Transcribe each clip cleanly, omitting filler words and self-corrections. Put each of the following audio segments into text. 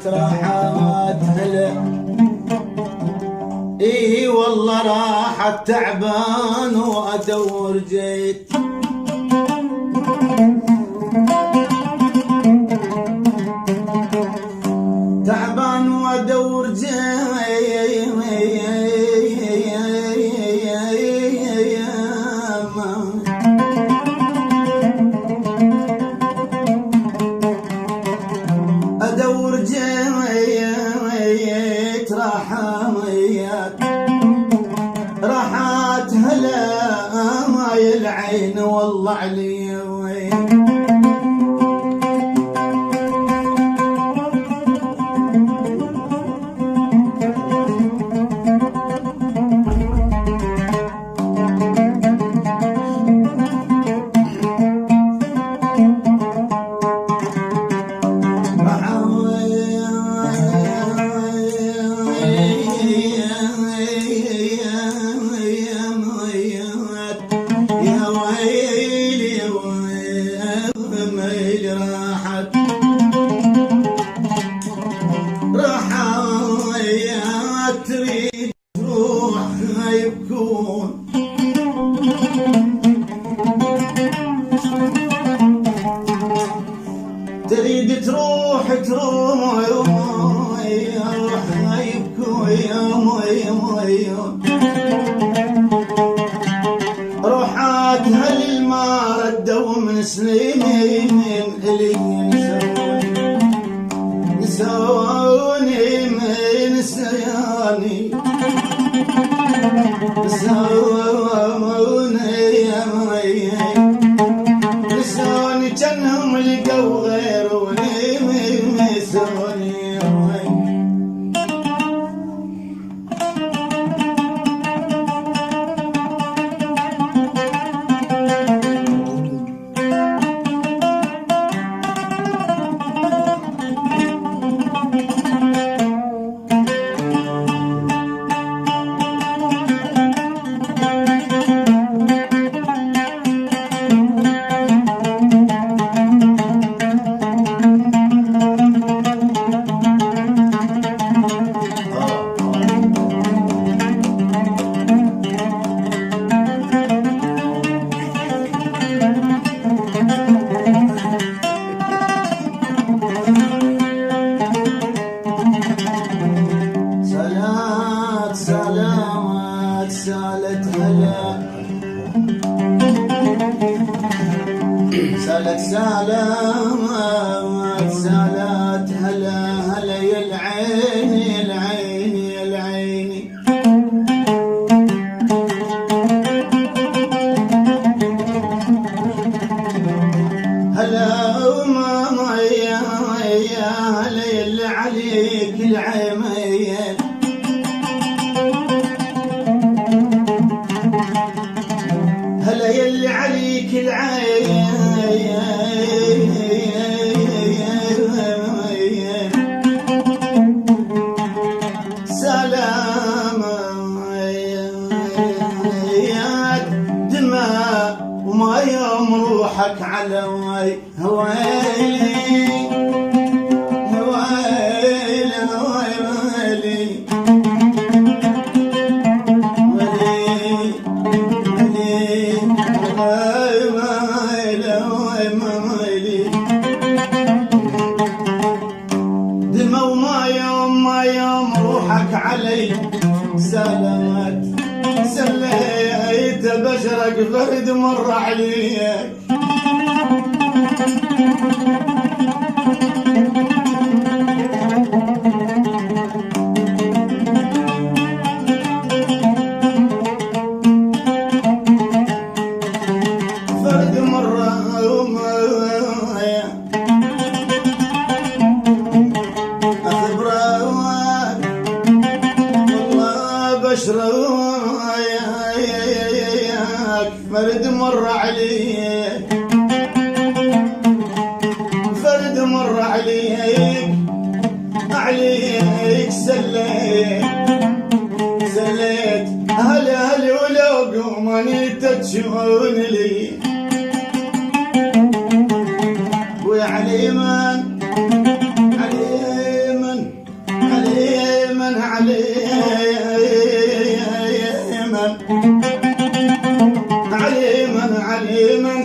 راحت هلا اي والله راحت تعبان وادور جيت تعبان وادور جيت ادور جيت راحت هلا ماي العين والله علي راحت تريد تروح ما يبكون تريد تروح ما يبكون روحات هل ما ردوا من سنين اللي نسوني من سياني نسوني كانهم لقوا غيروني نسوني سالت هلا سالت هلا يا العيني هلا ماما يا هلا يلي عليك العين هلا يلي عليك العين سلام يا دماء وما يوم روحك على هويلي هويلي مر عليك فرد مرة أخبره والله بشرك فرد مرة عليك فرد مرة عليك سليت هلا ولو قومني تتشون لي ويا عليمن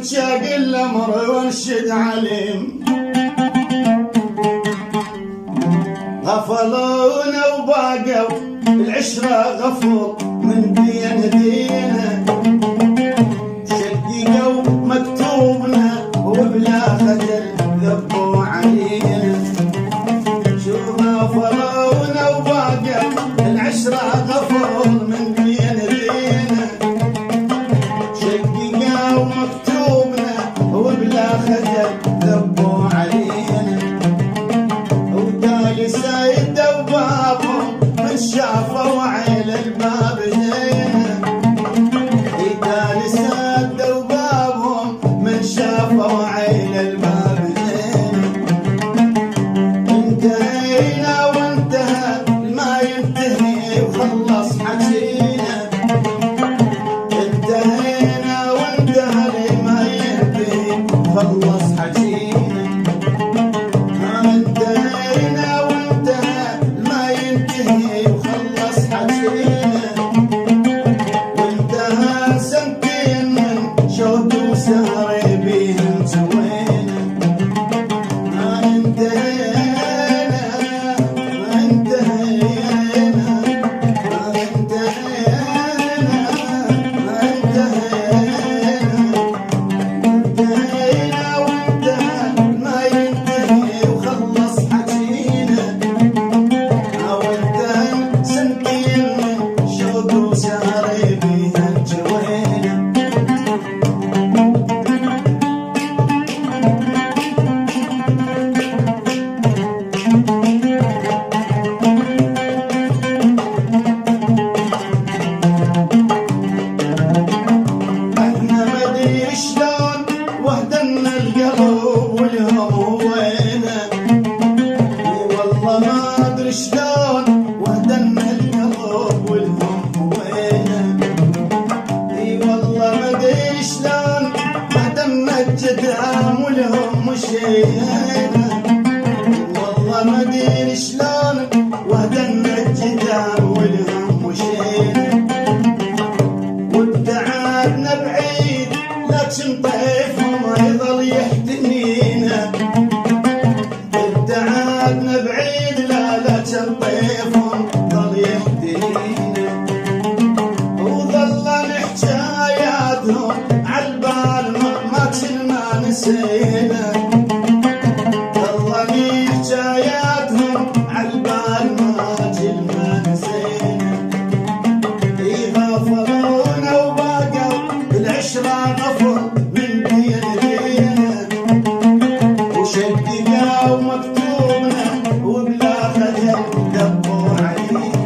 تشاق الامر وانشد عليم غفلونا وباقوا العشرة غفور من بين دينا شققوا مكتوبنا وبلا خجل ذبوا علينا شوف غفلونا وباقوا العشرة غفور من بين دينا شققوا مكتوبنا وبلا خجل ذبوا علينا وداي سايد وبابهم من شافوا عيل الباب زينه داي سايد وبابهم من شافوا عيل الباب زينه انتهينا وانتهى ما ينتهي وخلص حكينا انتهينا وانتهى ما ينتهي وخلص حكينا انتهينا وانتهى ما ينتهي وخلص حكينا وانتهى سنتين من شوق وسهر بيهم سوينا ما انتهينا ما انتهينا ما انتهينا ما انتهينا انتهينا وانتهى ما ينتهي وخلص حكينا وانتهى سنتين من شوق وسهر بيها جوينا احنا مدري شلون وهدنا القلب والهم وينه والله ما ادري شلون وهدنا القلب والهم وينه اي والله ما ادري شلون وهدنا الجدام والهم مشينا والله ما ادري شلون وهدنا الجدام والهم مشينا وابتعدنا بعيد لكن طيفهم يظل يحتنينا ابتعدنا بعيد لكن طيفهم ظل يحتنينا وظلن حكاياتهم عالبال ما كل ما نسينا ظلن حكاياتهم عالبال ما كل ما نسينا غفرونا وباقوا العشرة غفر من بين دينا وشققوا مكتوبنا وبلا خجل دبوا علينا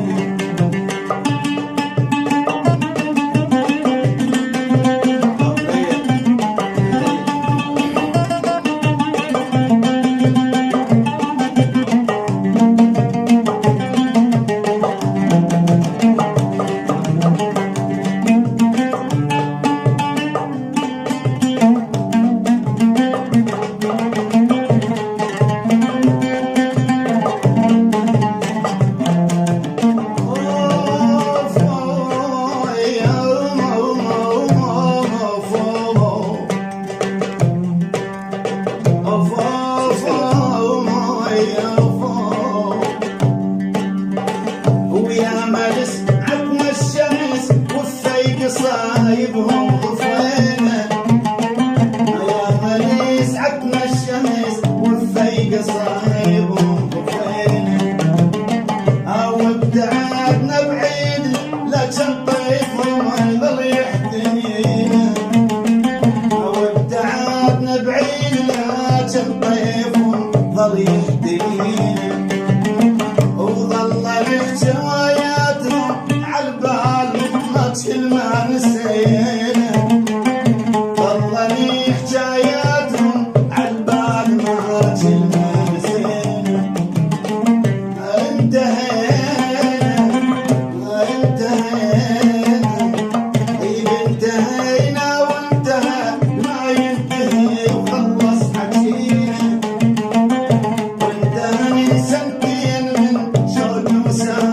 سامي